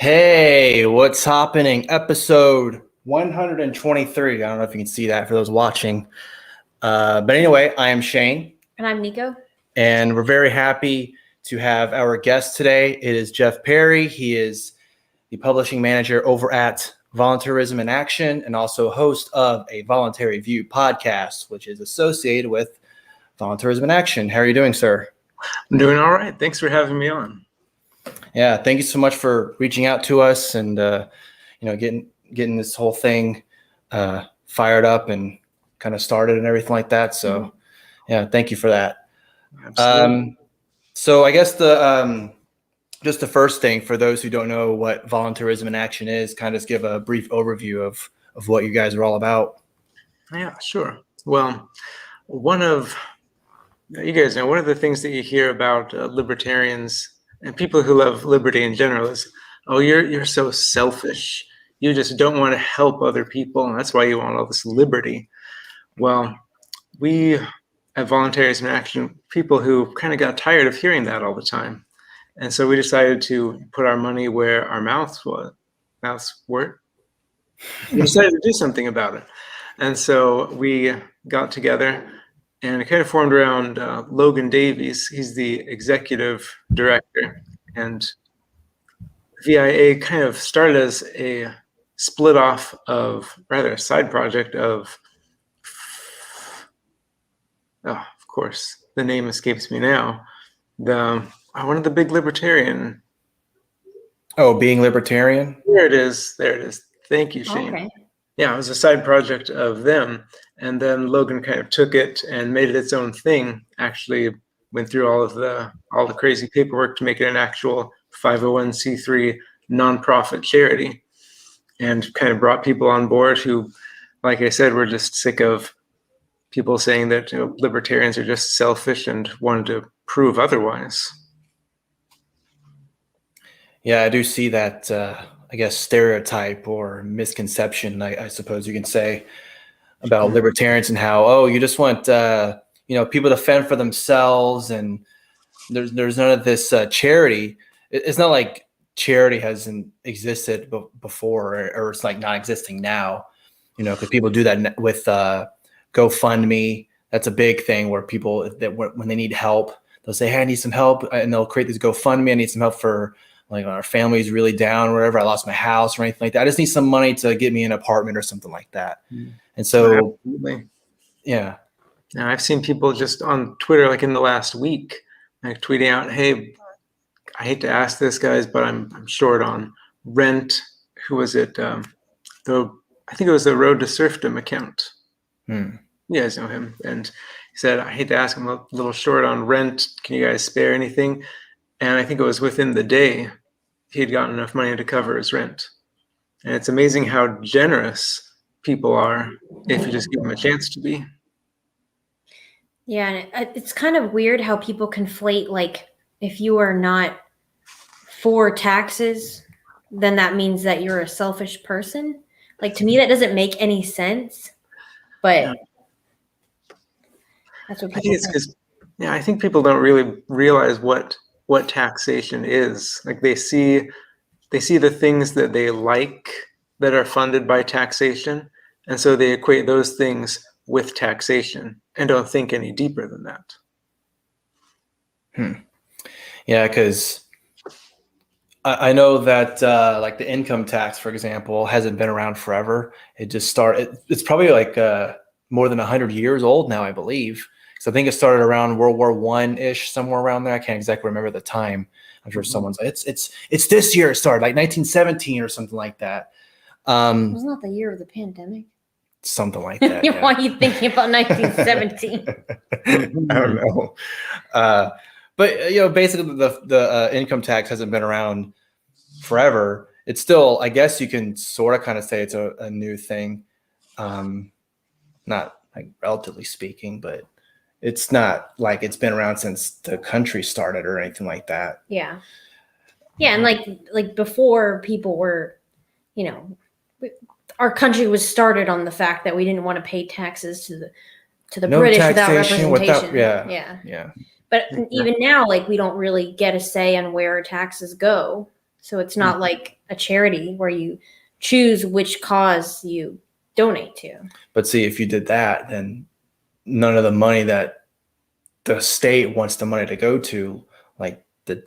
Hey, what's happening? Episode 123. I don't know if you can see that for those watching. But anyway, I am Shane. And I'm Nico. And we're very happy to have our guest today. It is Jeff Perry. He is the publishing manager over at Voluntarism in Action and also host of A Voluntary View podcast, which is associated with Voluntarism in Action. How are you doing, sir? I'm doing all right. Thanks for having me on. Yeah, thank you so much for reaching out to us and getting this whole thing fired up and kind of started and everything like that. So, yeah, thank you for that. Absolutely. So I guess just the first thing for those who don't know what Voluntarism in Action is, kind of just give a brief overview of what you guys are all about. Yeah, sure. Well, one of the things that you hear about libertarians and people who love liberty in general is, oh, you're so selfish. You just don't want to help other people, and that's why you want all this liberty. Well, we at Voluntarism in Action, people who kind of got tired of hearing that all the time. And so we decided to put our money where our mouths were. We decided to do something about it. And so we got together and it kind of formed around Logan Davies. He's the executive director. And VIA kind of started as a split off of, rather a side project of, of course, the name escapes me now, one of the big libertarian. Oh, being libertarian? There it is. Thank you, Shane. Okay. Yeah, it was a side project of them. And then Logan kind of took it and made it its own thing. Actually went through all the crazy paperwork to make it an actual 501c3 nonprofit charity, and kind of brought people on board who, like I said, were just sick of people saying that libertarians are just selfish and wanted to prove otherwise. Yeah, I do see that, I guess, stereotype or misconception, I suppose you can say, about libertarians and how, oh, you just want, people to fend for themselves and there's none of this charity. It's not like charity hasn't existed before or it's like not existing now, because people do that with GoFundMe. That's a big thing where people that when they need help, they'll say, hey, I need some help. And they'll create this GoFundMe. I need some help for like our family's really down or whatever. I lost my house or anything like that. I just need some money to get me an apartment or something like that. And so, absolutely. Yeah. Now I've seen people just on Twitter, like in the last week, like tweeting out, hey, I hate to ask this, guys, but I'm short on rent. Who was it? I think it was the Road to Serfdom account. You guys know him. And he said, I hate to ask, I'm a little short on rent. Can you guys spare anything? And I think it was within the day he'd gotten enough money to cover his rent. And it's amazing how generous people are if you just give them a chance to be. Yeah, and it's kind of weird how people conflate, like, if you are not for taxes, then that means that you're a selfish person. Like, to me, that doesn't make any sense. But that's what people think. I think people don't really realize what taxation is. Like, they see the things that they like that are funded by taxation, and so they equate those things with taxation and don't think any deeper than that. Yeah, because I know that like the income tax, for example, hasn't been around forever. It just started. It's probably like more than 100 years old now, I believe. So I think it started around World War I-ish, somewhere around there. I can't exactly remember the time. I'm sure someone's like, it's this year it started, like 1917 or something like that. Wasn't that the year of the pandemic? Something like that. Yeah. Why are you thinking about 1917? I don't know. But basically the income tax hasn't been around forever. It's still, I guess you can sort of kind of say it's a new thing. Not like relatively speaking, but it's not like it's been around since the country started or anything like that. Yeah. Yeah. And like before people were, our country was started on the fact that we didn't want to pay taxes to the British without representation. Yeah. But even now, like, we don't really get a say on where taxes go. So it's not like a charity where you choose which cause you donate to. But see, if you did that, then none of the money that the state wants the money to go to, like the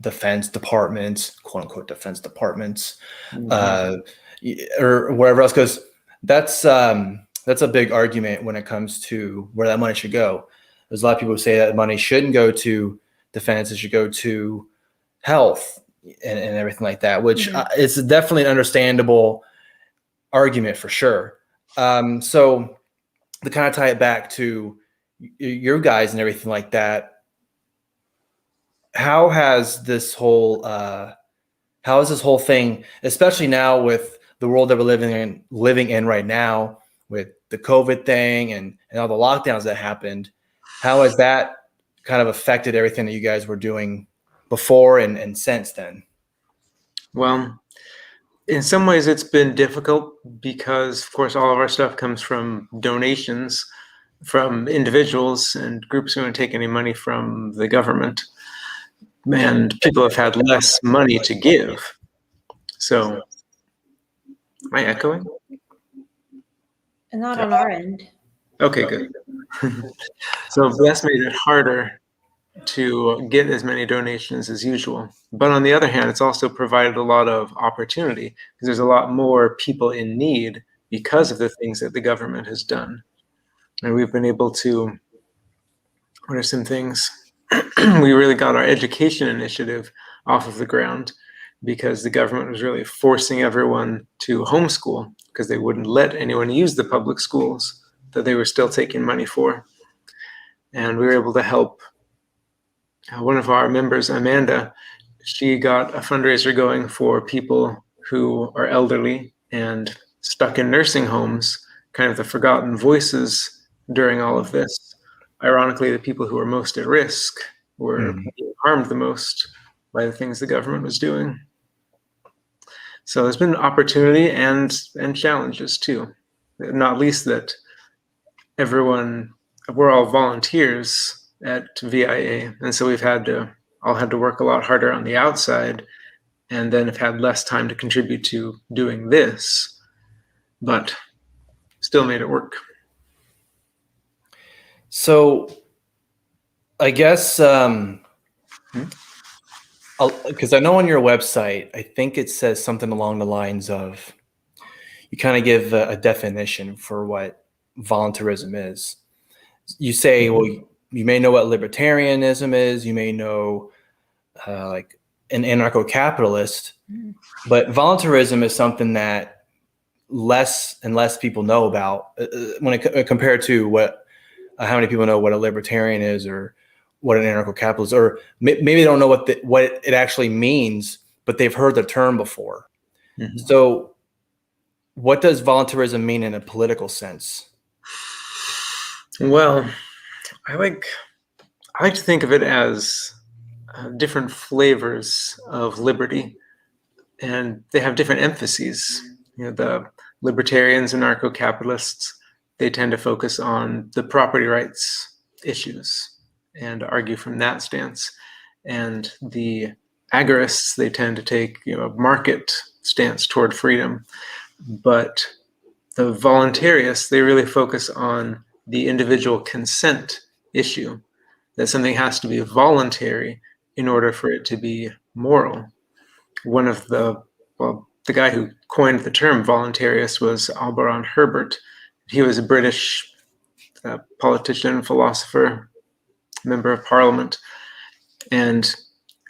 defense departments, quote unquote defense departments, or wherever else goes. That's a big argument when it comes to where that money should go. There's a lot of people who say that money shouldn't go to defense; it should go to health and everything like that. Which it's definitely an understandable argument for sure. So to kind of tie it back to your guys and everything like that, how has this whole thing, especially now with the world that we're living in right now, with the COVID thing and all the lockdowns that happened, how has that kind of affected everything that you guys were doing before and since then? Well, in some ways it's been difficult because, of course, all of our stuff comes from donations from individuals and groups who don't take any money from the government. And people have had less money to give. So, am I echoing? And not on our end. Okay, good. So that's made it harder to get as many donations as usual. But on the other hand, it's also provided a lot of opportunity because there's a lot more people in need because of the things that the government has done. And we've been able to, what are some things? We really got our education initiative off of the ground because the government was really forcing everyone to homeschool because they wouldn't let anyone use the public schools that they were still taking money for. And we were able to help one of our members, Amanda. She got a fundraiser going for people who are elderly and stuck in nursing homes, kind of the forgotten voices during all of this. Ironically, the people who were most at risk were being harmed the most by the things the government was doing. So there's been opportunity and challenges too, not least that we're all volunteers at VIA, and so we've all had to work a lot harder on the outside, and then have had less time to contribute to doing this, but still made it work. So I guess because I know on your website, I think it says something along the lines of, you kind of give a definition for what voluntarism is. You say, well, you may know what libertarianism is, you may know like an anarcho-capitalist, but voluntarism is something that less and less people know about when compared to how many people know what a libertarian is or what an anarcho-capitalist, or maybe they don't know what it actually means, but they've heard the term before. So what does voluntarism mean in a political sense? Well, I like to think of it as different flavors of liberty, and they have different emphases. The libertarians and anarcho-capitalists, they tend to focus on the property rights issues and argue from that stance. And the agorists, they tend to take a market stance toward freedom. But the voluntarists, they really focus on the individual consent issue, that something has to be voluntary in order for it to be moral. One of the guy who coined the term voluntarist was Auberon Herbert. He was a British politician, philosopher, member of parliament, and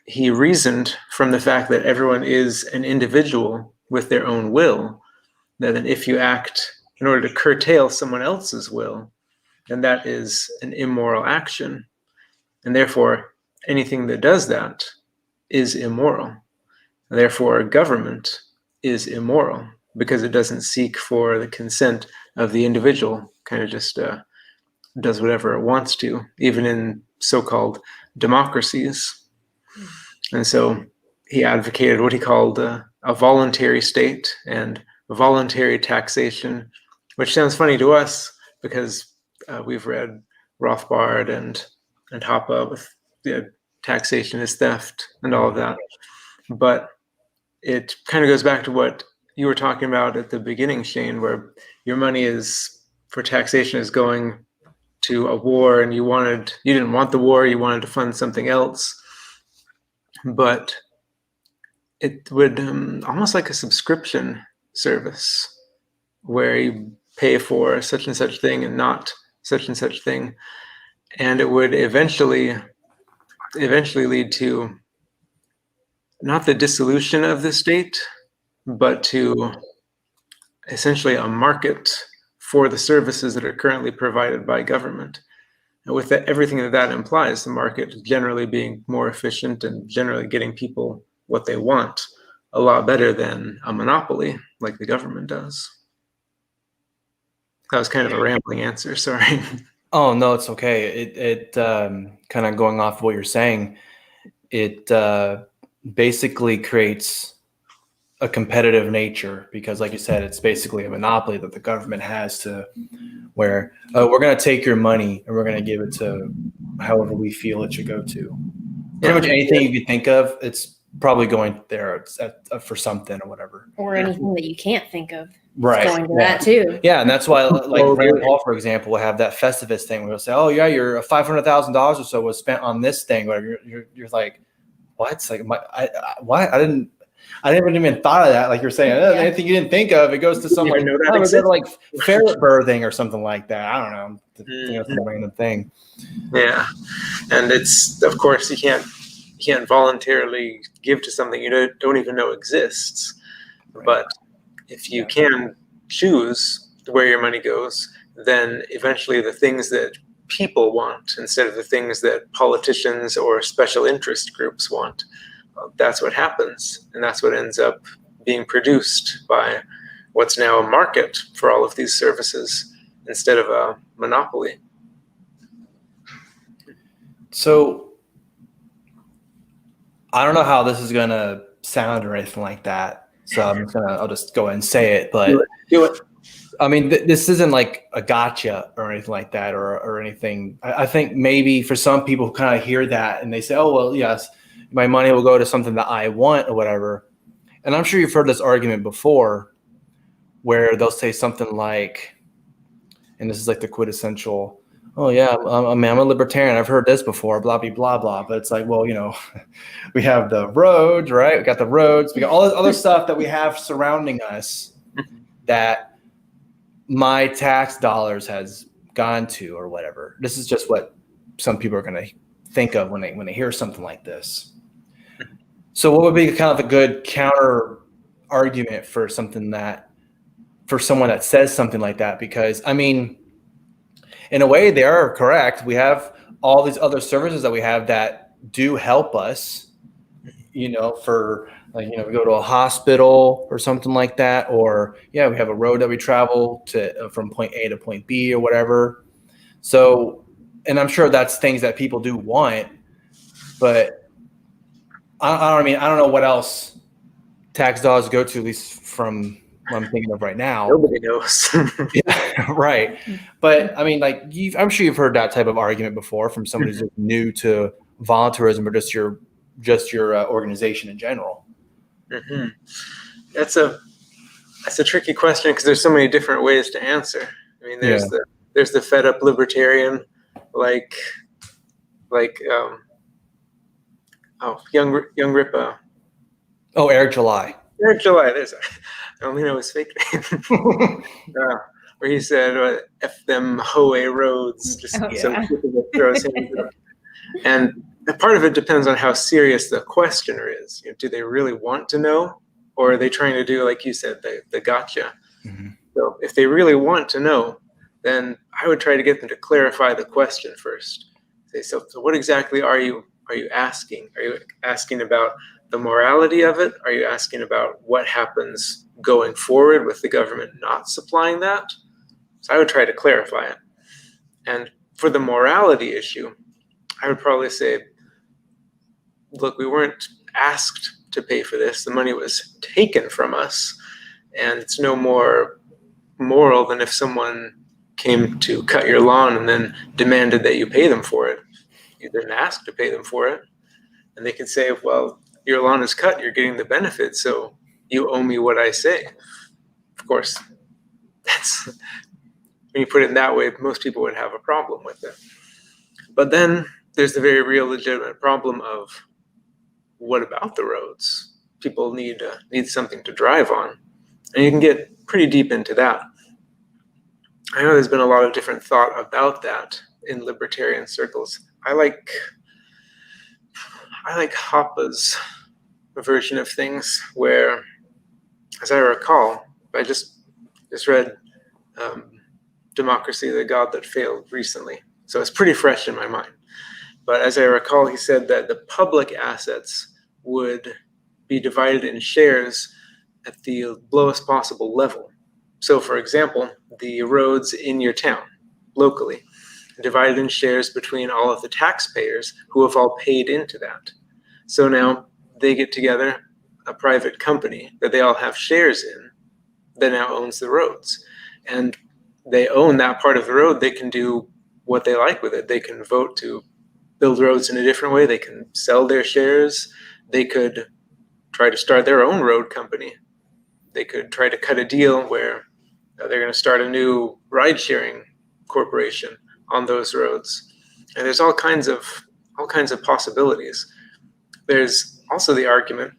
he reasoned from the fact that everyone is an individual with their own will, that if you act in order to curtail someone else's will, then that is an immoral action, and therefore anything that does that is immoral. Therefore, government is immoral because it doesn't seek for the consent of the individual, kind of just does whatever it wants to, even in so-called democracies. And so he advocated what he called a voluntary state and voluntary taxation, which sounds funny to us because we've read Rothbard and Hoppe with taxation is theft and all of that. But it kind of goes back to what you were talking about at the beginning, Shaine, where your money is for taxation is going to a war, and you didn't want the war, you wanted to fund something else, but it would almost like a subscription service where you pay for such and such thing and not such and such thing, and it would eventually lead to not the dissolution of the state, but to essentially a market for the services that are currently provided by government. And with everything that implies, the market generally being more efficient and generally getting people what they want a lot better than a monopoly like the government does. That was kind of a rambling answer, sorry. Oh, no, it's okay. It kind of going off what you're saying, it basically creates a competitive nature because, like you said, it's basically a monopoly that the government has to where we're going to take your money and we're going to give it to however we feel it should go to. Pretty much anything you could think of, it's probably going there for something or whatever. Or anything that you can't think of. Right. It's going to that too. Yeah, and that's why, like Rand Paul, for example, will have that Festivus thing where he'll say, "Oh yeah, your $500,000 or so was spent on this thing." Whatever. You're like, what? It's like, what? I didn't even thought of that. Like you're saying, anything you didn't think of, it goes to some like ferret birthing or something like that. I don't know. It's a random thing. Yeah, and it's, of course, you can't voluntarily give to something you don't even know exists. Right. But if you can choose where your money goes, then eventually the things that people want instead of the things that politicians or special interest groups want, that's what happens. And that's what ends up being produced by what's now a market for all of these services instead of a monopoly. So I don't know how this is going to sound or anything like that. So I'll just go ahead and say it, but do it. I mean, this isn't like a gotcha or anything like that or anything. I think maybe for some people who kind of hear that and they say, oh, well, yes, my money will go to something that I want or whatever. And I'm sure you've heard this argument before where they'll say something like, and this is like the quintessential, oh yeah, I'm a libertarian. I've heard this before, blah, blah, blah, blah. But it's like, well, we have the roads, right? We got the roads. We got all this other stuff that we have surrounding us that my tax dollars has gone to or whatever. This is just what some people are going to think of when they hear something like this. So what would be kind of a good counter argument for someone that says something like that? Because, I mean, in a way, they are correct. We have all these other services that we have that do help us, for like, we go to a hospital or something like that, or we have a road that we travel to from point A to point B or whatever. So, and I'm sure that's things that people do want, but I don't know what else tax dollars go to, at least from what I'm thinking of right now. Nobody knows. Yeah, right. But I mean, like, I'm sure you've heard that type of argument before from somebody who's new to voluntarism or just your organization in general. Mm-hmm. That's a tricky question because there's so many different ways to answer. I mean, there's the fed up libertarian, like young Ripa. Oh, Eric July. Eric July. I only know his fake name. Where he said, "F them Hoey roads." Just so people throws him. And part of it depends on how serious the questioner is. Do they really want to know, or are they trying to do, like you said, the gotcha? Mm-hmm. So if they really want to know, then I would try to get them to clarify the question first. Say, so what exactly are you asking? Are you asking about the morality of it? Are you asking about what happens going forward with the government not supplying that? So I would try to clarify it. And for the morality issue, I would probably say, look, we weren't asked to pay for this. The money was taken from us. And it's no more moral than if someone came to cut your lawn and then demanded that you pay them for it. You didn't ask to pay them for it. And they could say, well, your lawn is cut, you're getting the benefit, so you owe me what I say. Of course, that's when you put it that way, most people would have a problem with it. But then there's the very real legitimate problem of, what about the roads? People need something to drive on. And you can get pretty deep into that. I know there's been a lot of different thought about that in libertarian circles. I like Hoppe's version of things, where, as I recall, I just read Democracy, the God That Failed recently, so it's pretty fresh in my mind. But as I recall, he said that the public assets would be divided in shares at the lowest possible level. So, for example, the roads in your town, locally, are divided in shares between all of the taxpayers who have all paid into that. So now they get together, a private company that they all have shares in, that now owns the roads. And they own that part of the road. They can do what they like with it. They can vote to build roads in a different way. They can sell their shares. They could try to start their own road company. They could try to cut a deal where they're going to start a new ride-sharing corporation on those roads. And there's all kinds of possibilities. There's also the argument,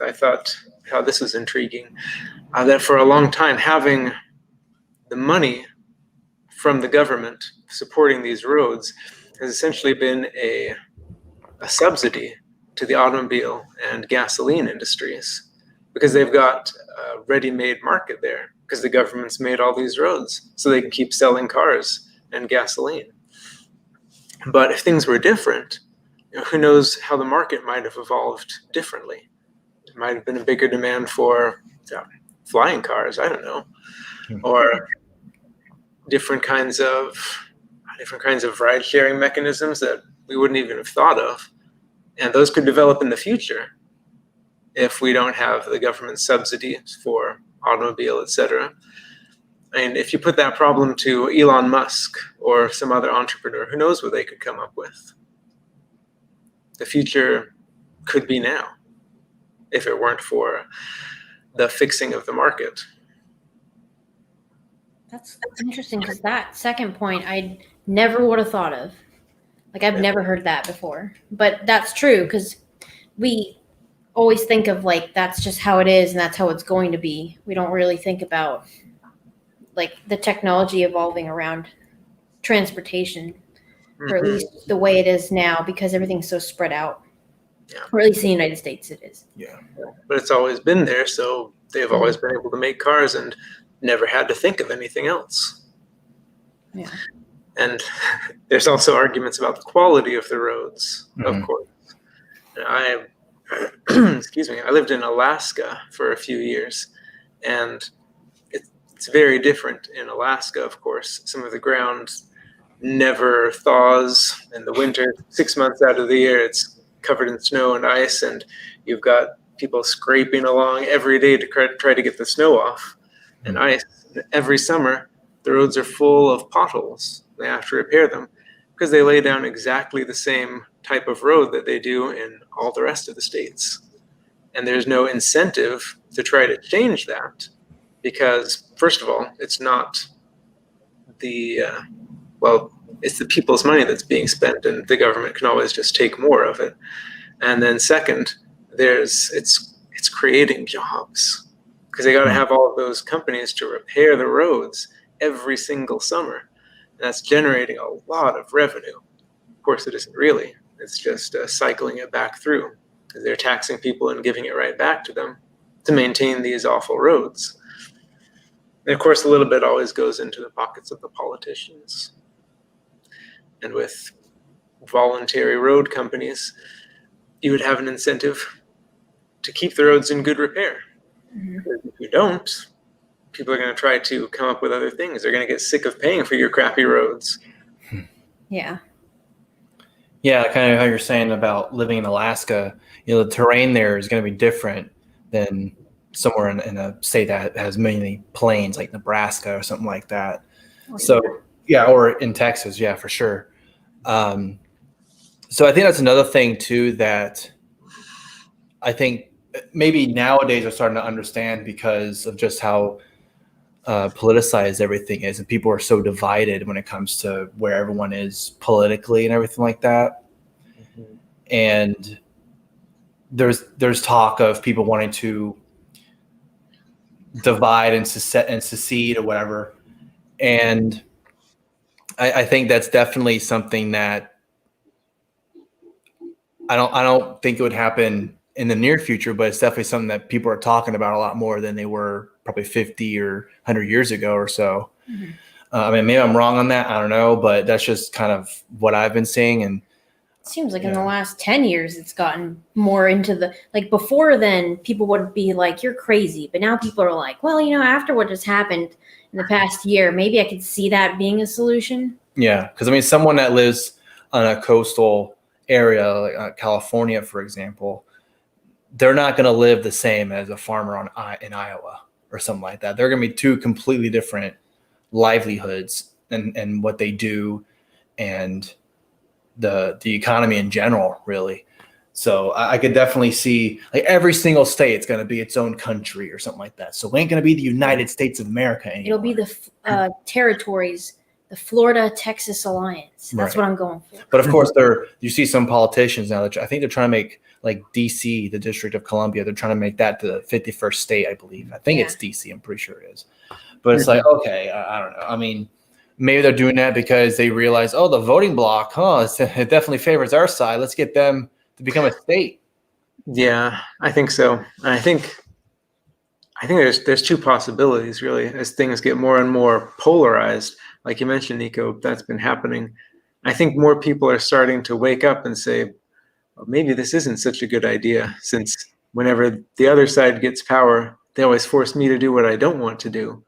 I thought how this was intriguing, that for a long time, having the money from the government supporting these roads has essentially been a subsidy to the automobile and gasoline industries, because they've got a ready-made market there, because the government's made all these roads so they can keep selling cars and gasoline. But if things were different, who knows how the market might have evolved differently. There might have been a bigger demand for flying cars, I don't know, or different kinds of ride-sharing mechanisms that we wouldn't even have thought of. And those could develop in the future if we don't have the government subsidies for automobile, etc. I mean, if you put that problem to Elon Musk or some other entrepreneur, who knows what they could come up with. The future could be now, if it weren't for the fixing of the market. That's interesting, because that second point I never would have thought of. Like, I've never heard that before. But that's true, because we always think of, like, that's just how it is and that's how it's going to be. We don't really think about, like, the technology evolving around transportation, or at least the way it is now, because everything's so spread out. Yeah. Or at least in the United States it is. Yeah. But it's always been there, so they've always been able to make cars and never had to think of anything else. Yeah. And there's also arguments about the quality of the roads, of course. I lived in Alaska for a few years, and it's very different in Alaska, of course. Some of the ground never thaws in the winter. 6 months out of the year, it's covered in snow and ice, and you've got people scraping along every day to try to get the snow off and ice. Every summer, the roads are full of potholes. They have to repair them because they lay down exactly the same type of road that they do in all the rest of the states. And there's no incentive to try to change that, because, first of all, it's not it's the people's money that's being spent, and the government can always just take more of it. And then second, it's creating jobs, because they got to have all of those companies to repair the roads every single summer. And that's generating a lot of revenue. Of course, it isn't really. It's just cycling it back through, because they're taxing people and giving it right back to them to maintain these awful roads. And of course, a little bit always goes into the pockets of the politicians. And with voluntary road companies, you would have an incentive to keep the roads in good repair. If you don't, people are going to try to come up with other things. They're going to get sick of paying for your crappy roads. Yeah. Yeah, kind of how you're saying about living in Alaska. The terrain there is going to be different than somewhere in a state that has many plains, like Nebraska or something like that. So, yeah, or in Texas, yeah, for sure. So I think that's another thing too that I think maybe nowadays are starting to understand because of just how politicized everything is, and people are so divided when it comes to where everyone is politically and everything like that. Mhm. And there's talk of people wanting to divide and secede or whatever. And I think that's definitely something that I don't think it would happen in the near future, but it's definitely something that people are talking about a lot more than they were probably 50 or 100 years ago or so. Mhm. I mean, maybe I'm wrong on that. I don't know, but that's just kind of what I've been seeing. And It seems like in Yeah. the last 10 years, it's gotten more into the, like before then, people would be like, you're crazy. But now people are like, well, after what just happened in the past year, maybe I could see that being a solution. yeah, because I mean, someone that lives on a coastal area, like California, for example, they're not going to live the same as a farmer in Iowa or something like that. They're going to be two completely different livelihoods and what they do and the economy in general, really. So I could definitely see like every single state's going to be its own country or something like that. So we ain't going to be the United States of America anymore. It'll be the territories, the Florida-Texas Alliance. That's Right. what I'm going for. But of course, you see some politicians now that I think they're trying to make like DC, the District of Columbia, they're trying to make that the 51st state, I believe. I think it's DC. I'm pretty sure it is. But it's like, okay, I don't know. I mean, maybe they're doing that because they realize, oh, the voting bloc, it definitely favors our side. Let's get them to become a state. Yeah, I think so. And I think there's two possibilities really as things get more and more polarized. Like you mentioned, Nico, that's been happening. I think more people are starting to wake up and say, well, maybe this isn't such a good idea, since whenever the other side gets power, they always force me to do what I don't want to do.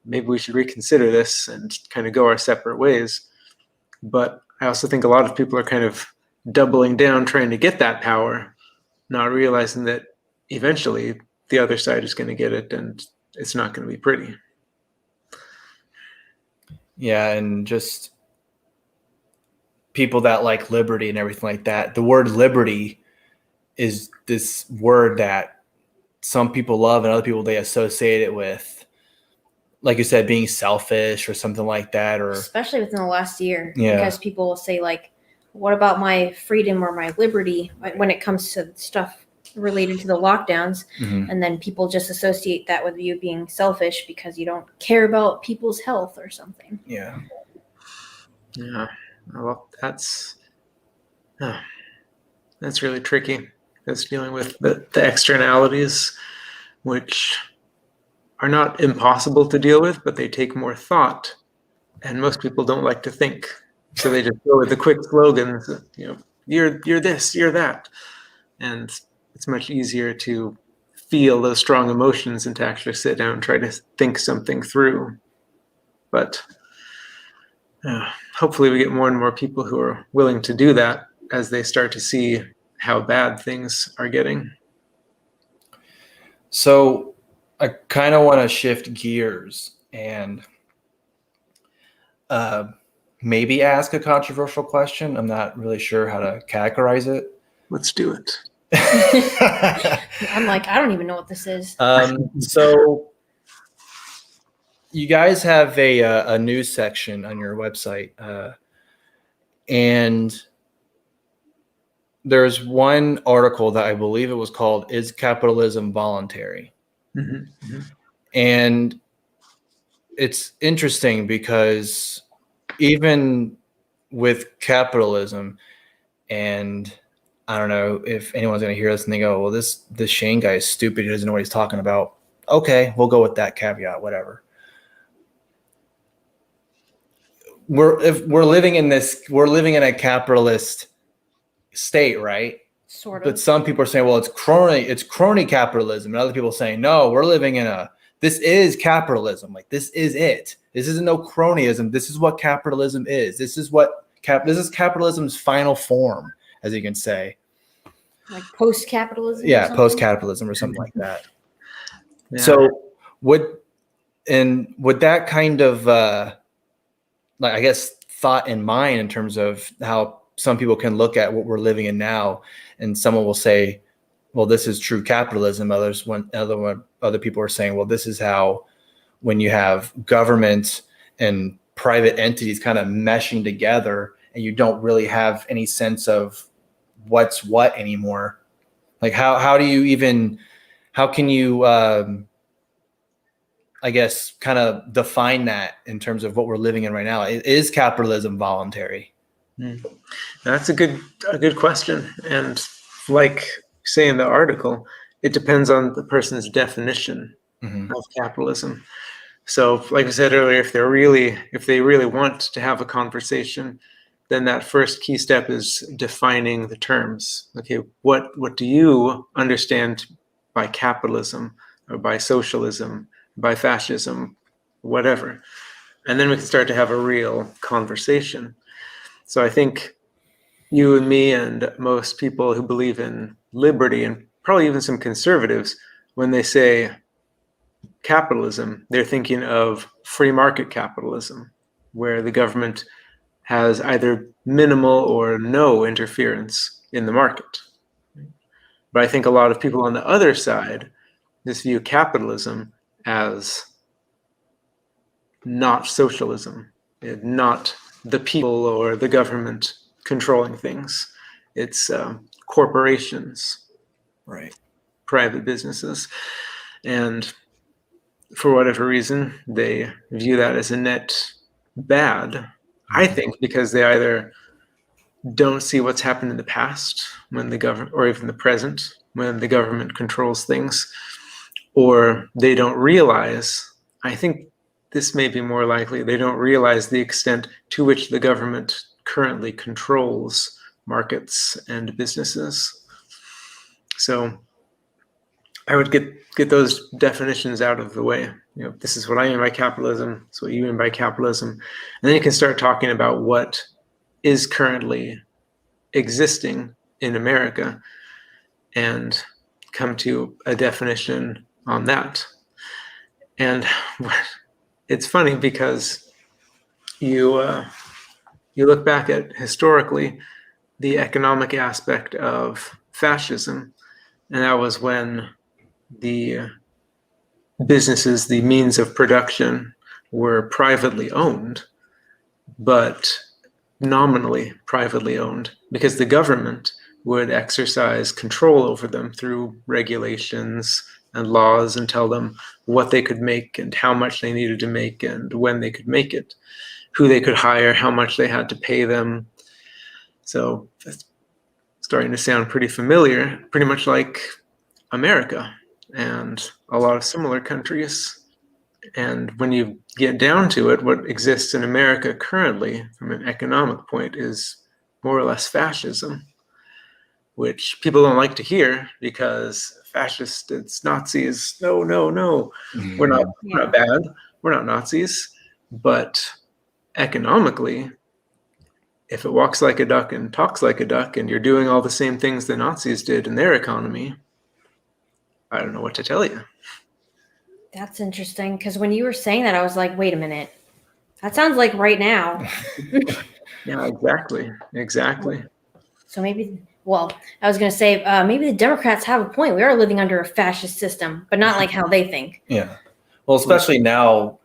Maybe we should reconsider this and kind of go our separate ways. But I also think a lot of people are kind of doubling down trying to get that power, not realizing that eventually the other side is going to get it and it's not going to be pretty. Yeah, and just people that like liberty and everything like that. The word liberty is this word that some people love and other people they associate it with, like you said, being selfish or something like that. Or Especially within the last year. Yeah. Because people will say, like, what about my freedom or my liberty when it comes to stuff related to the lockdowns? Mhm. And then people just associate that with you being selfish because you don't care about people's health or something. Yeah. Yeah, well, that's really tricky. It's dealing with the externalities, which are not impossible to deal with, but they take more thought, and most people don't like to think, so they just go with the quick slogans. You're this, you're that, and it's much easier to feel those strong emotions and to actually sit down and try to think something through. But hopefully we get more and more people who are willing to do that as they start to see how bad things are getting. So I kind of want to shift gears and maybe ask a controversial question. I'm not really sure how to categorize it. Let's do it. I'm like, I don't even know what this is. So you guys have a news section on your website, and there's one article that I believe it was called "Is Capitalism Voluntary?" Mm-hmm. Mm-hmm. And it's interesting because even with capitalism, and I don't know if anyone's going to hear this and they go, well, this Shaine guy is stupid. He doesn't know what he's talking about. Okay, we'll go with that caveat, whatever. We're living in a capitalist state, right? Sort of. But some people are saying, well, it's crony capitalism. And other people are saying, no, we're living in this is capitalism. Like, this is it. This isn't no cronyism. This is what capitalism is. This is capitalism's final form, as you can say. Like post-capitalism? Yeah, post-capitalism or something like that. Yeah. So would that kind of I guess thought in mind in terms of how some people can look at what we're living in now, and someone will say, well, this is true capitalism. Other people are saying, well, this is how, when you have government and private entities kind of meshing together, and you don't really have any sense of what's what anymore. Like how can you I guess kind of define that in terms of what we're living in right now? Is capitalism voluntary? That's a good question. And like say in the article, it depends on the person's definition of capitalism. So like I said earlier, if they really want to have a conversation, then that first key step is defining the terms. Okay, what do you understand by capitalism, or by socialism, by fascism, whatever? And then we can start to have a real conversation. So I think you and me and most people who believe in liberty, and probably even some conservatives, when they say capitalism, they're thinking of free market capitalism, where the government has either minimal or no interference in the market. But I think a lot of people on the other side just view capitalism as not socialism, not the people or the government controlling things. It's corporations, Right. private businesses. And for whatever reason, they view that as a net bad, I think, because they either don't see what's happened in the past when the government, or even the present when the government controls things, or they don't realize, I think this may be more likely, they don't realize the extent to which the government currently controls markets and businesses. So I would get those definitions out of the way. This is what I mean by capitalism. This is what you mean by capitalism. And then you can start talking about what is currently existing in America and come to a definition on that. And it's funny because you look back at historically the economic aspect of fascism, and that was when the businesses, the means of production, were privately owned, but nominally privately owned, because the government would exercise control over them through regulations and laws and tell them what they could make and how much they needed to make and when they could make it, who they could hire, how much they had to pay them. So it's starting to sound pretty familiar, pretty much like America and a lot of similar countries. And when you get down to it, what exists in America currently from an economic point is more or less fascism, which people don't like to hear because fascist, it's Nazis. No. We're not bad. We're not Nazis. But economically, if it walks like a duck and talks like a duck and you're doing all the same things the Nazis did in their economy, I don't know what to tell you. That's interesting, because when you were saying that, I was like, wait a minute. That sounds like right now. Yeah, exactly. So maybe, well, I was going to say, maybe the Democrats have a point. We are living under a fascist system, but not like how they think. Yeah. Well, especially now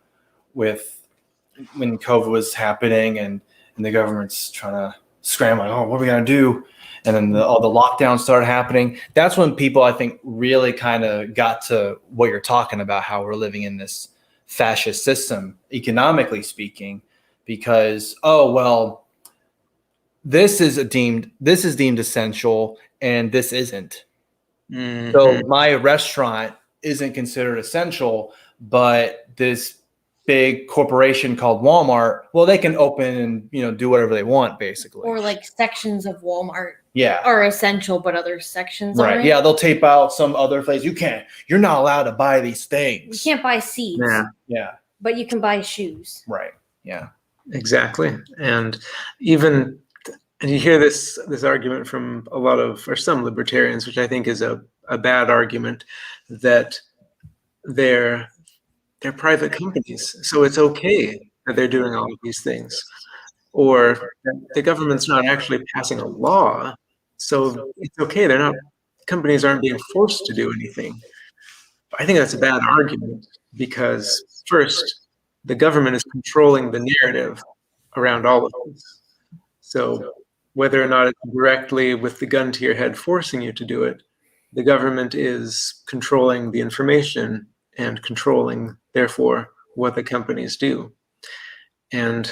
with when COVID was happening and the government's trying to scramble, like, oh, what are we going to do? And then all the lockdowns started happening. That's when people, I think, really kind of got to what you're talking about, how we're living in this fascist system, economically speaking, because, oh, well, this is deemed essential and this isn't. Mm-hmm. So my restaurant isn't considered essential, but this big corporation called Walmart, well, they can open and do whatever they want, basically. Or like sections of Walmart, yeah, are essential, but other sections aren't. Yeah, they'll tape out some other place. You're not allowed to buy these things. You can't buy seeds. Yeah. But you can buy shoes. Right. Yeah. Exactly. And you hear this argument from some libertarians, which I think is a bad argument, that they're private companies, so it's okay that they're doing all of these things, or the government's not actually passing a law, so it's okay. They're not companies aren't being forced to do anything. I think that's a bad argument because, first, the government is controlling the narrative around all of this. So whether or not it's directly with the gun to your head forcing you to do it, the government is controlling the information and controlling, therefore, what the companies do. And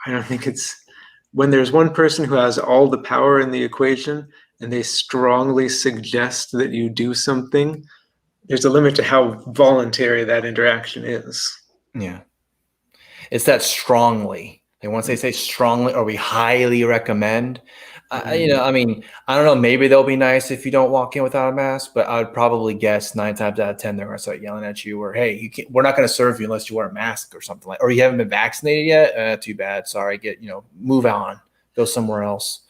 I don't think it's when there's one person who has all the power in the equation and they strongly suggest that you do something, there's a limit to how voluntary that interaction is. Yeah. It's that strongly. Like once they say strongly or we highly recommend, I mean, I don't know, maybe they'll be nice if you don't walk in without a mask, but I would probably guess 9 times out of 10 they're going to start yelling at you or, hey, we're not going to serve you unless you wear a mask or something like, or you haven't been vaccinated yet. Too bad. Sorry. Move on, go somewhere else.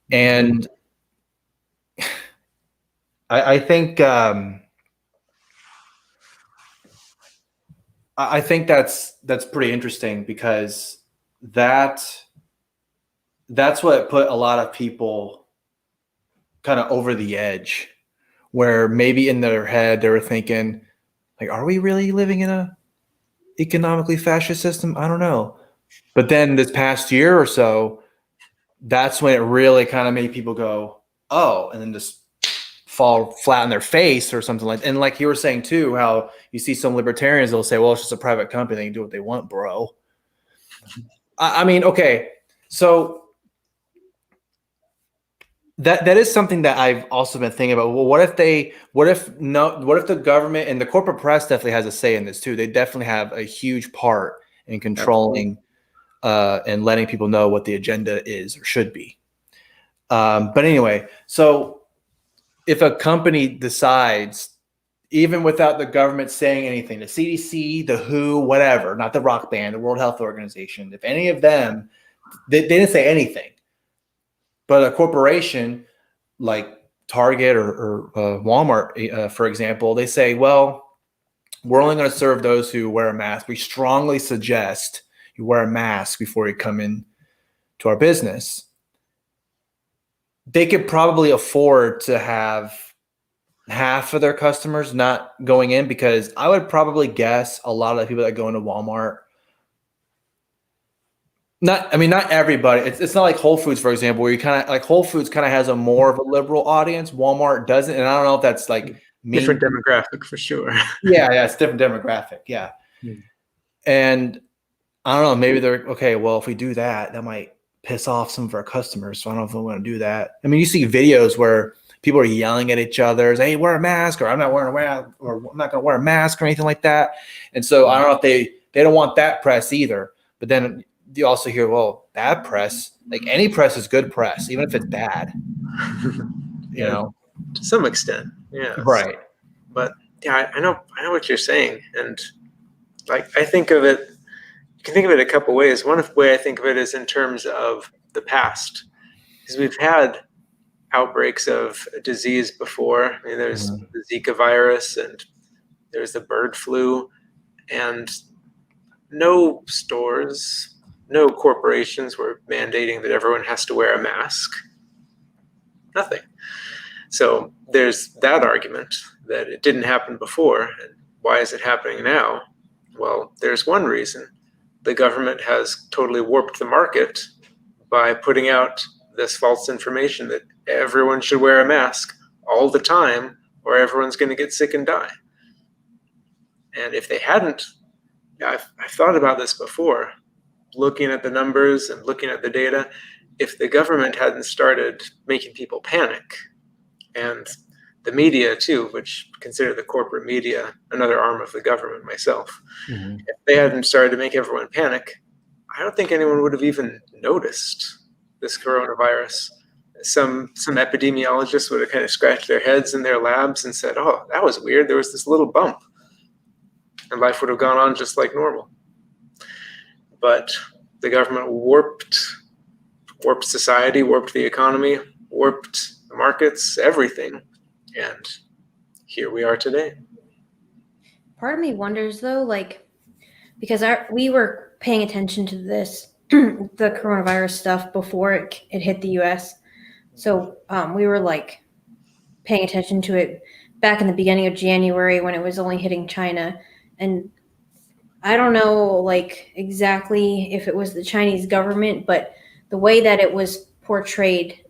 And I think, I think that's pretty interesting because that's what put a lot of people kind of over the edge, where maybe in their head they were thinking, like, are we really living in a economically fascist system? I don't know. But then this past year or so, that's when it really kind of made people go, oh, and then just fall flat on their face or something like that. And like you were saying too, how you see some libertarians, they'll say, well, it's just a private company. They can do what they want, bro. I mean, okay. So that is something that I've also been thinking about. Well, what if the government and the corporate press definitely has a say in this too? They definitely have a huge part in controlling and letting people know what the agenda is or should be. But anyway, so if a company decides, even without the government saying anything, the CDC, the WHO, whatever, not the rock band, the World Health Organization, if any of them, they didn't say anything, but a corporation like Target or Walmart, for example, they say, well, we're only going to serve those who wear a mask. We strongly suggest you wear a mask before you come in to our business. They could probably afford to have half of their customers not going in, because I would probably guess a lot of the people that go into Walmart, not everybody. It's not like Whole Foods, for example, where you kind of like Whole Foods kind of has a more of a liberal audience. Walmart doesn't. And I don't know if that's like different demographic for sure. Yeah, it's different demographic. Yeah. And I don't know, maybe they're okay. Well, if we do that, that might piss off some of our customers. So I don't know if we want to do that. I mean, you see videos where people are yelling at each other, hey, wear a mask, or I'm not wearing a mask, or I'm not going to wear a mask or anything like that. And so I don't know if they don't want that press either. But then you also hear, well, bad press, like any press is good press, even if it's bad. You know, to some extent, yeah, right. But yeah, I know what you're saying, and like I think of it. You can think of it a couple ways. One way I think of it is in terms of the past, because we've had outbreaks of a disease before. I mean, there's the Zika virus and there's the bird flu, and no stores, no corporations were mandating that everyone has to wear a mask. Nothing. So there's that argument that it didn't happen before. And why is it happening now? Well, there's one reason. The government has totally warped the market by putting out this false information that everyone should wear a mask all the time or everyone's going to get sick and die. And if they hadn't, I've thought about this before, looking at the numbers and looking at the data, if the government hadn't started making people panic, and the media too, which consider the corporate media another arm of the government myself, if they hadn't started to make everyone panic, I don't think anyone would have even noticed this coronavirus. Some epidemiologists would have kind of scratched their heads in their labs and said, oh, that was weird. There was this little bump. And life would have gone on just like normal. But the government warped society, warped the economy, warped the markets, everything. And here we are today. Part of me wonders though, like, because we were paying attention to this, the coronavirus stuff before it hit the US. So we were like paying attention to it back in the beginning of January when it was only hitting China. And I don't know, like, exactly if it was the Chinese government, but the way that it was portrayed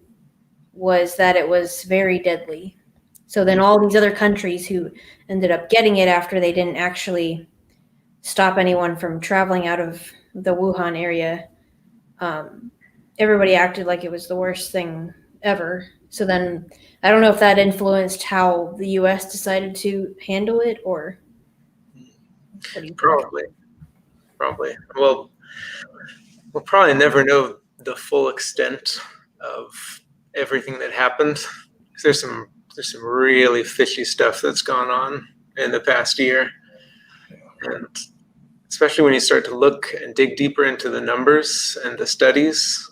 was that it was very deadly. So then all these other countries who ended up getting it after they didn't actually stop anyone from traveling out of the Wuhan area, everybody acted like it was the worst thing ever. So then I don't know if that influenced how the U.S. decided to handle it, or what do you think? Probably. Well, we'll probably never know the full extent of everything that happened. 'Cause there's some really fishy stuff that's gone on in the past year, and especially when you start to look and dig deeper into the numbers and the studies,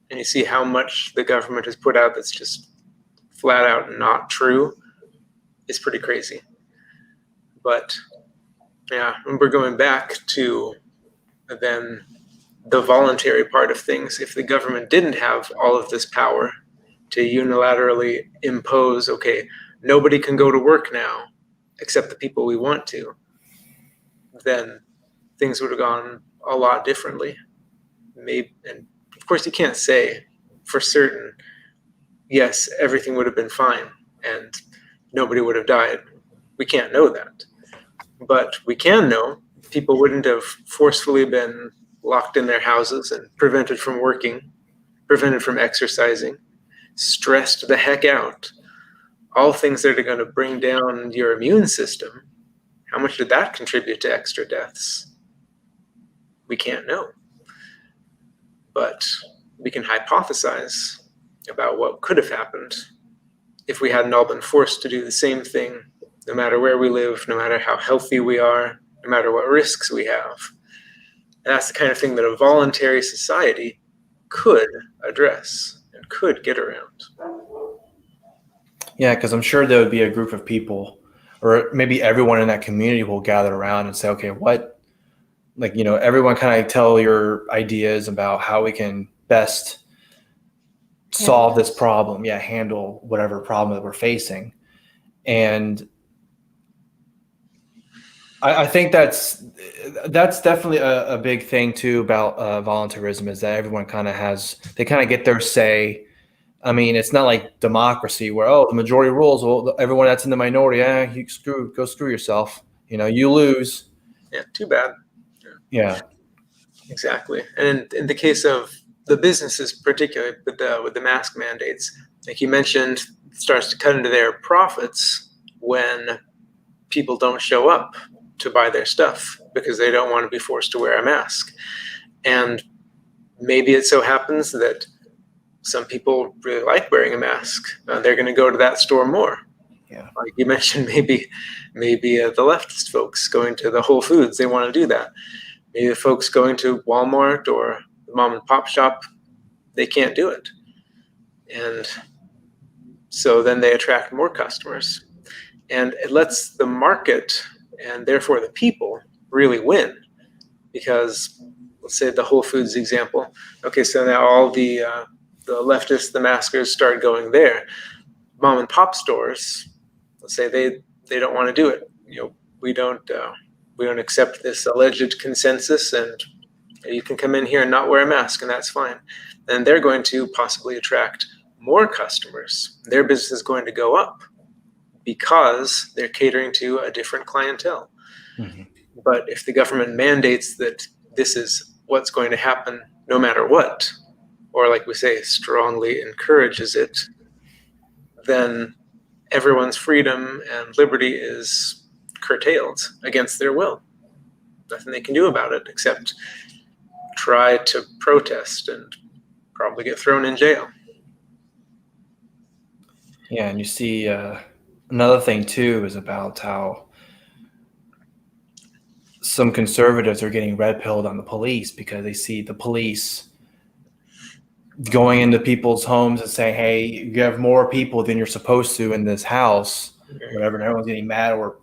and you see how much the government has put out that's just flat out not true, it's pretty crazy. But yeah, and we're going back to then the voluntary part of things. If the government didn't have all of this power to unilaterally impose, okay, nobody can go to work now except the people we want to, then things would have gone a lot differently. Maybe, and of course you can't say for certain, yes, everything would have been fine and nobody would have died. We can't know that. But we can know people wouldn't have forcefully been locked in their houses and prevented from working, prevented from exercising, stressed the heck out. All things that are going to bring down your immune system. How much did that contribute to extra deaths? We can't know. But we can hypothesize about what could have happened if we hadn't all been forced to do the same thing, no matter where we live, no matter how healthy we are, no matter what risks we have. And that's the kind of thing that a voluntary society could address and could get around. Yeah, because I'm sure there would be a group of people, or maybe everyone in that community will gather around and say, okay, what, like, everyone kind of tell your ideas about how we can best solve this problem. Yeah, handle whatever problem that we're facing. And I think that's definitely a big thing too about voluntarism, is that everyone they kind of get their say. I mean, it's not like democracy where, the majority rules. Well, everyone that's in the minority, go screw yourself. You lose. Yeah, too bad. Yeah. Exactly. And in the case of the businesses, particularly with the mask mandates, like you mentioned, it starts to cut into their profits when people don't show up to buy their stuff because they don't want to be forced to wear a mask. And maybe it so happens that some people really like wearing a mask. They're going to go to that store more. Yeah. Like you mentioned, maybe the leftist folks going to the Whole Foods, they want to do that. Maybe the folks going to Walmart or the mom and pop shop, they can't do it. And so then they attract more customers. And it lets the market, and therefore the people, really win. Because let's say the Whole Foods example. Okay, so now all the leftists, the maskers, start going there. Mom and pop stores, let's say they don't want to do it. We don't accept this alleged consensus, and you can come in here and not wear a mask, and that's fine. And they're going to possibly attract more customers. Their business is going to go up because they're catering to a different clientele. Mm-hmm. But if the government mandates that this is what's going to happen no matter what, or like we say, strongly encourages it, then everyone's freedom and liberty is curtailed against their will. Nothing they can do about it except try to protest and probably get thrown in jail. Yeah, and you see another thing too is about how some conservatives are getting red-pilled on the police because they see the police going into people's homes and saying, hey, you have more people than you're supposed to in this house, whatever, and everyone's getting mad, or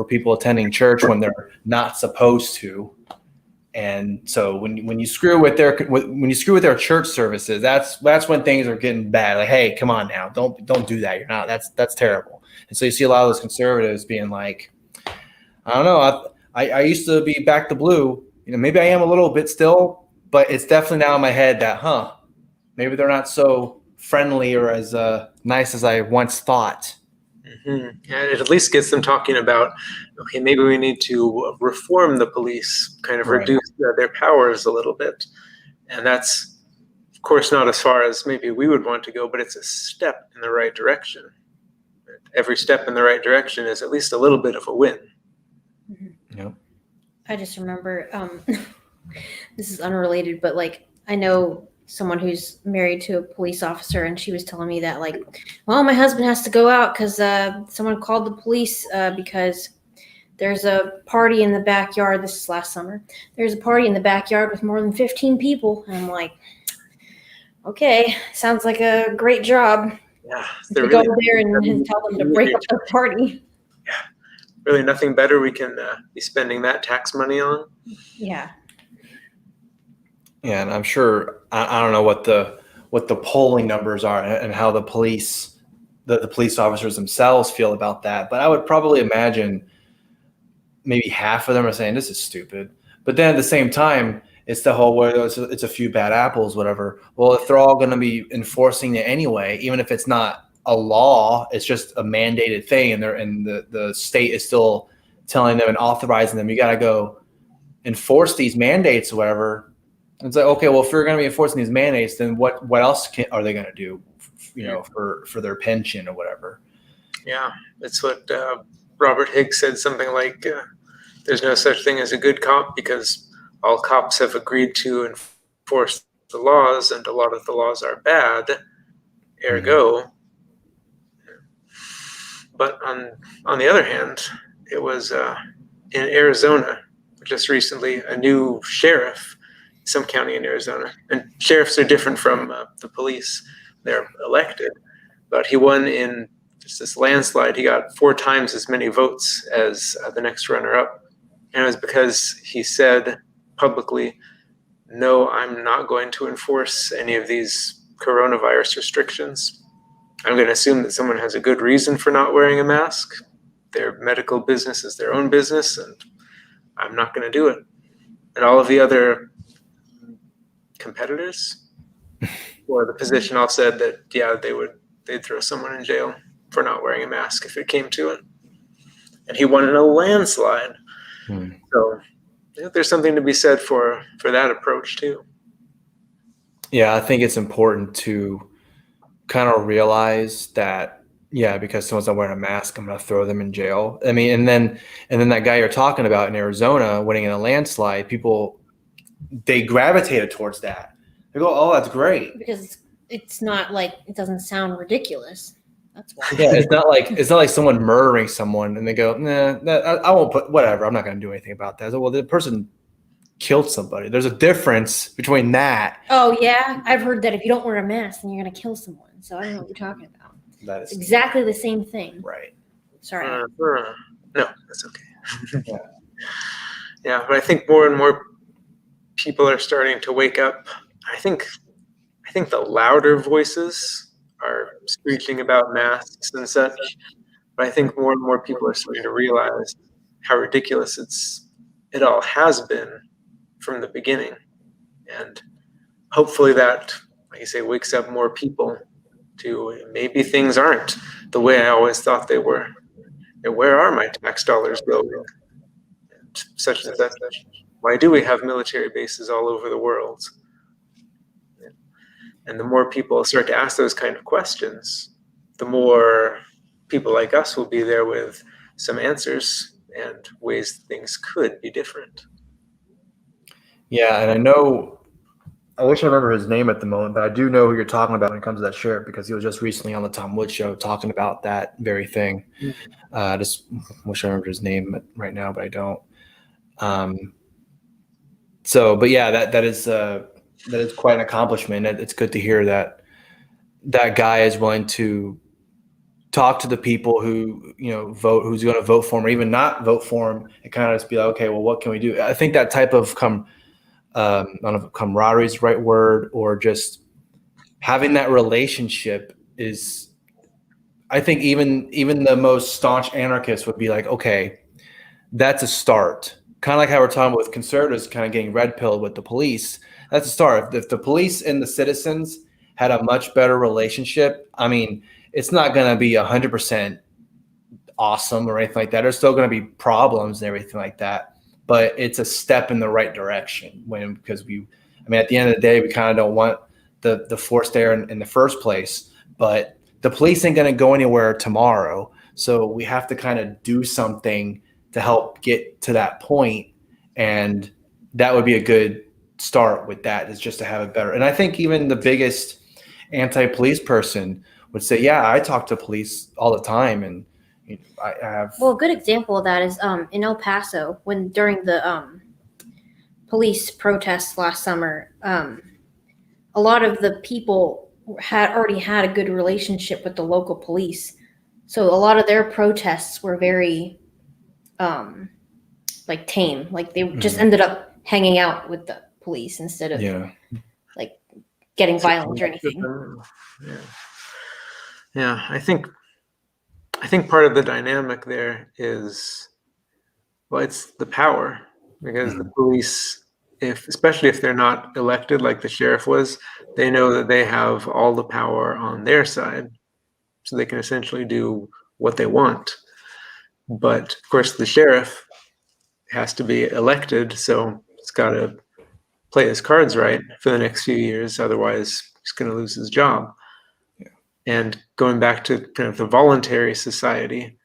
people attending church when they're not supposed to. And so when you screw with their church services, that's when things are getting bad. Like, hey, come on now, don't do that. You're not. That's terrible. And so you see a lot of those conservatives being like, I don't know. I used to be back to blue. Maybe I am a little bit still, but it's definitely now in my head that, maybe they're not so friendly or as nice as I once thought. Mm-hmm. And it at least gets them talking about, okay, maybe we need to reform the police, kind of reduce their powers a little bit. And that's, of course, not as far as maybe we would want to go, but it's a step in the right direction. Every step in the right direction is at least a little bit of a win. Mm-hmm. Yep. I just remember, this is unrelated, but like I know someone who's married to a police officer, and she was telling me that, like, well, my husband has to go out because someone called the police because there's a party in the backyard. This is last summer. There's a party in the backyard with more than 15 people. And I'm like, okay, sounds like a great job. Yeah, to go there and tell them to break up the party. Yeah, really nothing better we can be spending that tax money on. Yeah. Yeah, and I'm sure I don't know what the polling numbers are and how the police officers themselves feel about that, but I would probably imagine maybe half of them are saying this is stupid. But then at the same time, it's the whole where it's a few bad apples, whatever. Well, if they're all going to be enforcing it anyway, even if it's not a law, it's just a mandated thing, and the state is still telling them and authorizing them, you got to go enforce these mandates or whatever. It's like, okay, well, if you're going to be enforcing these mandates, then what else are they going to do, for their pension or whatever? Yeah, it's what Robert Higgs said, something like, there's no such thing as a good cop because all cops have agreed to enforce the laws, and a lot of the laws are bad, ergo. Mm-hmm. But on the other hand, it was in Arizona just recently, a new sheriff, some county in Arizona, and sheriffs are different from the police. They're elected, but he won in just this landslide. He got 4 times as many votes as the next runner-up, and it was because he said publicly, no, I'm not going to enforce any of these coronavirus restrictions. I'm going to assume that someone has a good reason for not wearing a mask. Their medical business is their own business, and I'm not going to do it. And all of the other competitors for the position all said that, yeah, they'd throw someone in jail for not wearing a mask if it came to it. And he won in a landslide. So there's something to be said for that approach too. Yeah, I think it's important to kind of realize that, yeah, because someone's not wearing a mask, I'm going to throw them in jail. I mean, and then that guy you're talking about in Arizona winning in a landslide, people, they gravitated towards that. They go, oh, that's great. Because it's not like, it doesn't sound ridiculous. That's why. Yeah, it's not like someone murdering someone and they go, nah, I won't put, whatever, I'm not going to do anything about that. So, well, the person killed somebody. There's a difference between that. Oh, yeah? I've heard that if you don't wear a mask, then you're going to kill someone. So I don't know what you're talking about. That is it's exactly the same thing. Right. Sorry. No, that's okay. Yeah, but I think more and more people are starting to wake up. I think the louder voices are screeching about masks and such, but I think more and more people are starting to realize how ridiculous it all has been from the beginning. And hopefully that, like I say, wakes up more people to maybe things aren't the way I always thought they were. And where are my tax dollars going? And such and such. Why do we have military bases all over the world? And the more people start to ask those kind of questions, the more people like us will be there with some answers and ways things could be different. Yeah, and I wish I remember his name at the moment, but I do know who you're talking about when it comes to that sheriff, because he was just recently on the Tom Woods show talking about that very thing. I just wish I remembered his name right now, but I don't. But yeah, that is quite an accomplishment. It's good to hear that guy is willing to talk to the people who, vote, who's going to vote for him or even not vote for him, and kind of just be like, okay, well, what can we do? I think that type of I don't know if camaraderie is the right word, or just having that relationship is, I think even the most staunch anarchists would be like, okay, that's a start. Kind of like how we're talking with conservatives kind of getting red pilled with the police. That's a start. If the police and the citizens had a much better relationship, I mean, it's not going to be 100% awesome or anything like that. There's still going to be problems and everything like that, but it's a step in the right direction because at the end of the day, we kind of don't want the force there in the first place, but the police ain't going to go anywhere tomorrow. So we have to kind of do something to help get to that point. And that would be a good start with that, is just to have it better. And I think even the biggest anti-police person would say, yeah, I talk to police all the time. And I have. Well, a good example of that is in El Paso, when during the police protests last summer, a lot of the people had already had a good relationship with the local police. So a lot of their protests were very like tame. Like they just ended up hanging out with the police instead of like getting violent or anything. Yeah, I think part of the dynamic there is, well, it's the power, because the police, especially if they're not elected like the sheriff was, they know that they have all the power on their side, so they can essentially do what they want. But of course, the sheriff has to be elected, so he's got to play his cards right for the next few years. Otherwise, he's going to lose his job. Yeah. And going back to kind of the voluntary society,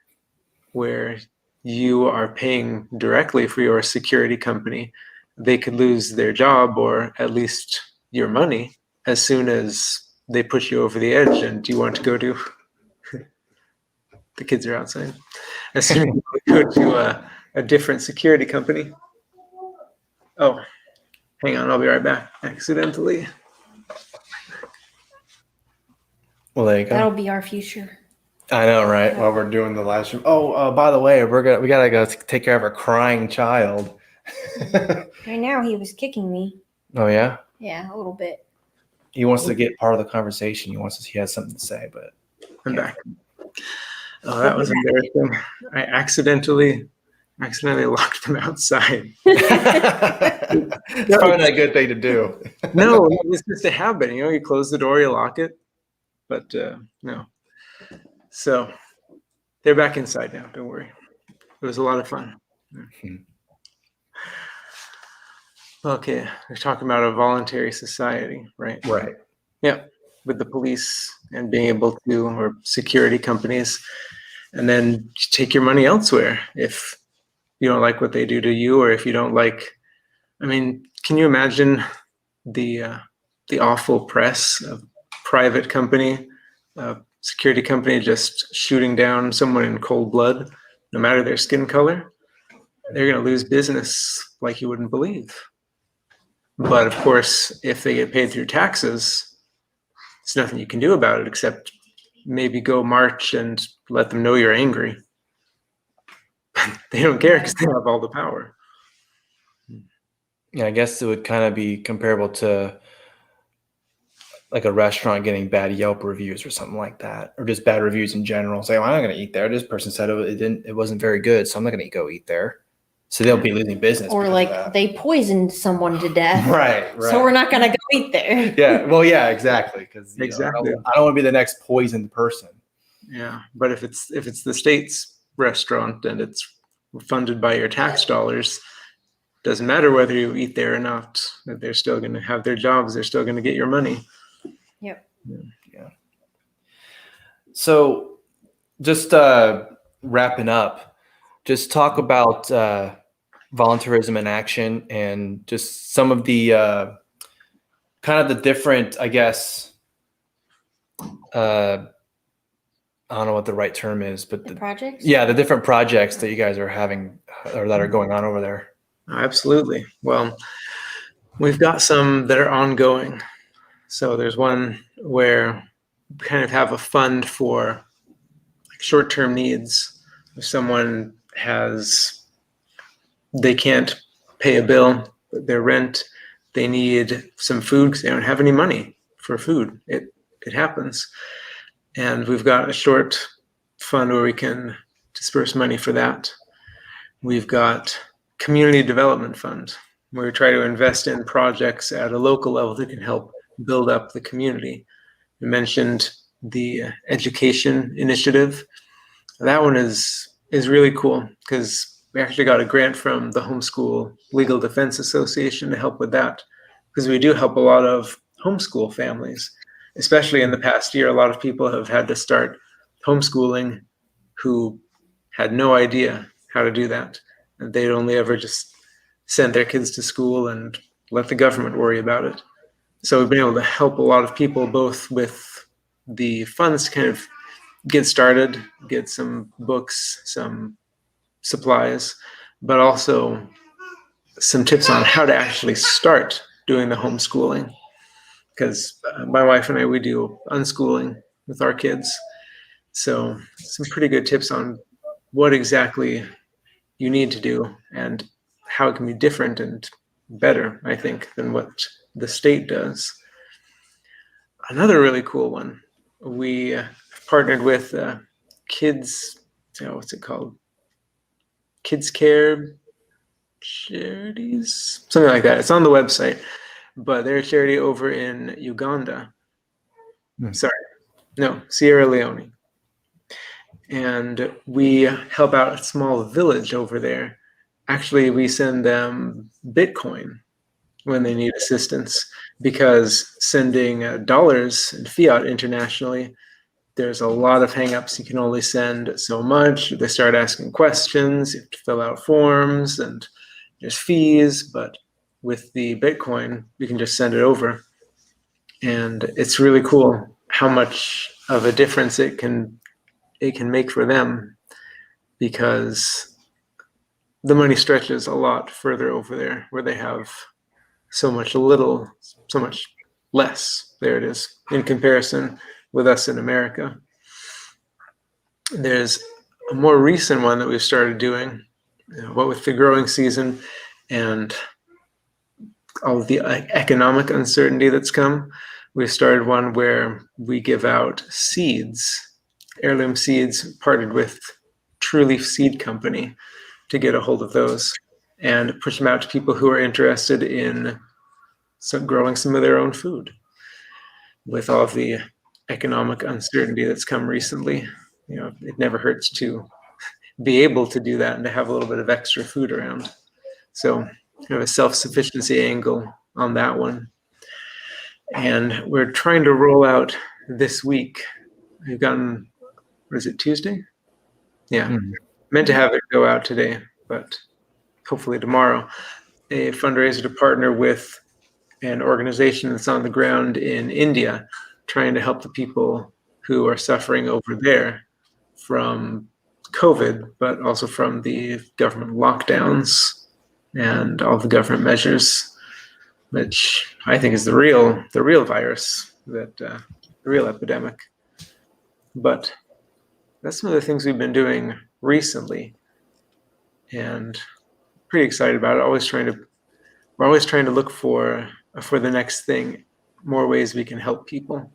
where you are paying directly for your security company, they could lose their job, or at least your money, as soon as they push you over the edge and you want to go to the kids are outside. As soon as you go to a different security company. Oh, hang on, I'll be right back. Accidentally. Well, there you go. That'll be our future. I know, right? While we're doing the live stream. Oh, by the way, we gotta go take care of our crying child. Right now, he was kicking me. Oh yeah. Yeah, a little bit. He wants to get part of the conversation. He has something to say, but I'm back. Oh, that was embarrassing. I accidentally locked them outside. It's probably not a good thing to do. No, it's just a habit. You close the door, you lock it. But no. So they're back inside now. Don't worry. It was a lot of fun. Okay, we're talking about a voluntary society, right? Right. Yeah, with the police and being able to, or security companies, and then take your money elsewhere if you don't like what they do to you, or if you don't like. I mean, can you imagine the awful press of private company, security company just shooting down someone in cold blood, no matter their skin color? They're going to lose business like you wouldn't believe. But of course, if they get paid through taxes, there's nothing you can do about it except maybe go march and let them know you're angry. They don't care because they have all the power. Yeah, I guess it would kind of be comparable to like a restaurant getting bad Yelp reviews or something like that, or just bad reviews in general. Say, well, I'm not going to eat there. This person said it wasn't very good, so I'm not going to go eat there. So they'll be losing business. Or like they poisoned someone to death. Right. So we're not going to go eat there. Yeah. Well, yeah, exactly. Because exactly. I don't want to be the next poisoned person. Yeah, but if it's the state's restaurant and it's funded by your tax dollars, doesn't matter whether you eat there or not. They're still going to have their jobs. They're still going to get your money. Yep. Yeah. So, just wrapping up, just talk about voluntarism in action and just some of the kind of the different, I guess, I don't know what the right term is, but the projects? Yeah, the different projects that you guys are having or that are going on over there. Absolutely. Well, we've got some that are ongoing. So there's one where we kind of have a fund for short-term needs. If someone they can't pay a bill, their rent, they need some food because they don't have any money for food. It happens. And we've got a short fund where we can disperse money for that. We've got community development fund where we try to invest in projects at a local level that can help build up the community. We mentioned the education initiative. That one is really cool because we actually got a grant from the Homeschool Legal Defense Association to help with that, because we do help a lot of homeschool families, especially in the past year. A lot of people have had to start homeschooling who had no idea how to do that. And they'd only ever just send their kids to school and let the government worry about it. So we've been able to help a lot of people, both with the funds to kind of get started, get some books, some supplies, but also some tips on how to actually start doing the homeschooling. Because my wife and I, we do unschooling with our kids. So some pretty good tips on what exactly you need to do and how it can be different and better, I think, than what the state does. Another really cool one, we partnered with Kids, what's it called? Kids Care Charities, something like that. It's on the website, but they're a charity over in Uganda. Sierra Leone. And we help out a small village over there. Actually, we send them Bitcoin when they need assistance, because sending dollars and fiat internationally, there's a lot of hangups. You can only send so much. They start asking questions. You have to fill out forms, and there's fees. But with the Bitcoin, you can just send it over. And it's really cool how much of a difference it can make for them, because the money stretches a lot further over there where they have so much less. There it is, in comparison with us in America. There's a more recent one that we've started doing, what with the growing season and all of the economic uncertainty that's come. We started one where we give out seeds, heirloom seeds, partnered with True Leaf Seed Company to get a hold of those and push them out to people who are interested in growing some of their own food. With all of the economic uncertainty that's come recently, it never hurts to be able to do that and to have a little bit of extra food around. So a self-sufficiency angle on that one. And we're trying to roll out this week. We've gotten, what is it, Tuesday? Yeah, meant to have it go out today, but hopefully tomorrow. A fundraiser to partner with an organization that's on the ground in India, trying to help the people who are suffering over there from COVID, but also from the government lockdowns and all the government measures, which I think is the real virus, the real epidemic. But that's some of the things we've been doing recently, and pretty excited about it. We're always trying to look for the next thing, more ways we can help people.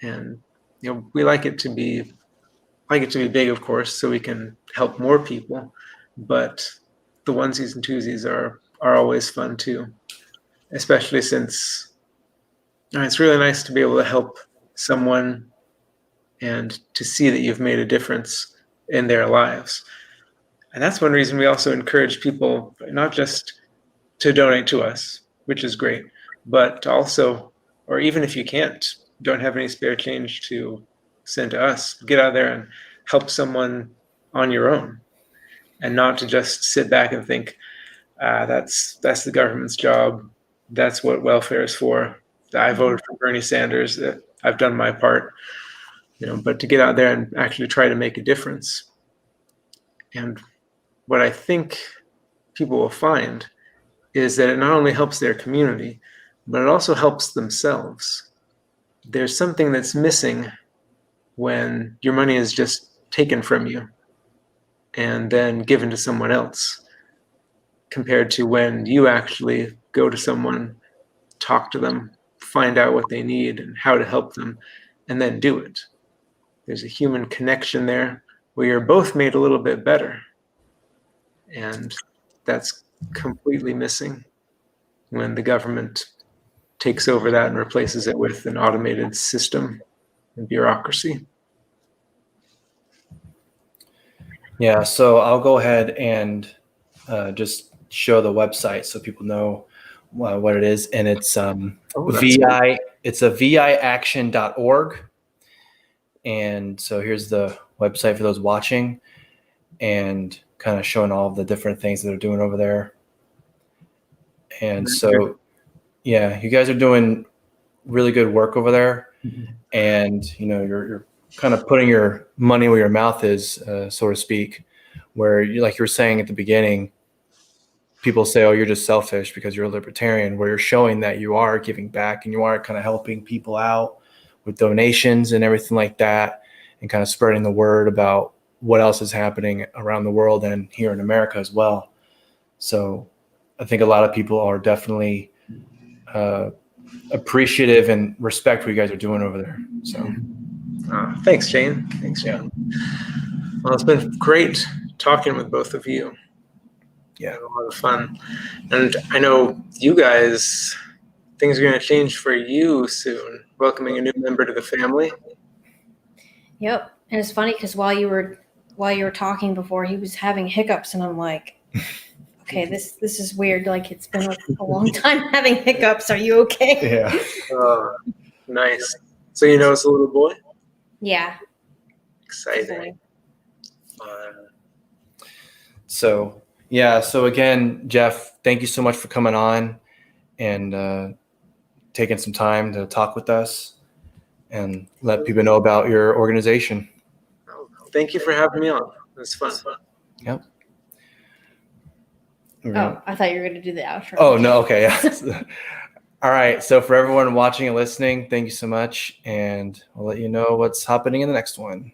And we like it to be big, of course, so we can help more people. But the onesies and twosies are always fun too, especially since it's really nice to be able to help someone and to see that you've made a difference in their lives. And that's one reason we also encourage people not just to donate to us, which is great, but also, or even if you don't have any spare change to send to us, get out there and help someone on your own, and not to just sit back and think, that's the government's job. That's what welfare is for. I voted for Bernie Sanders. I've done my part. But to get out there and actually try to make a difference. And what I think people will find is that it not only helps their community, but it also helps themselves. There's something that's missing when your money is just taken from you and then given to someone else, compared to when you actually go to someone, talk to them, find out what they need and how to help them, and then do it. There's a human connection there where you're both made a little bit better. And that's completely missing when the government takes over that and replaces it with an automated system and bureaucracy. Yeah, so I'll go ahead and just show the website so people know what it is, and it's it's a viaction.org. And so here's the website for those watching, and kind of showing all of the different things that they're doing over there. And so, yeah, you guys are doing really good work over there. And, you're kind of putting your money where your mouth is, so to speak, where like you were saying at the beginning, people say, oh, you're just selfish because you're a libertarian, where you're showing that you are giving back and you are kind of helping people out with donations and everything like that, and kind of spreading the word about what else is happening around the world and here in America as well. So I think a lot of people are definitely appreciative and respect what you guys are doing over there. So thanks, Shane. Well, it's been great talking with both of you. Yeah, a lot of fun. And I know you guys, things are going to change for you soon, welcoming a new member to the family. Yep. And it's funny because while you were talking before, he was having hiccups, and I'm like, okay, this is weird. Like, it's been a long time having hiccups. Are you okay? yeah. Oh, nice. So you know it's a little boy? Yeah. Exciting. So, yeah. So again, Jeff, thank you so much for coming on and taking some time to talk with us and let people know about your organization. Thank you for having me on. It was fun. Yep. Oh, I thought you were going to do the outro. Oh, no. Okay. Yeah. All right. So for everyone watching and listening, thank you so much. And I'll let you know what's happening in the next one.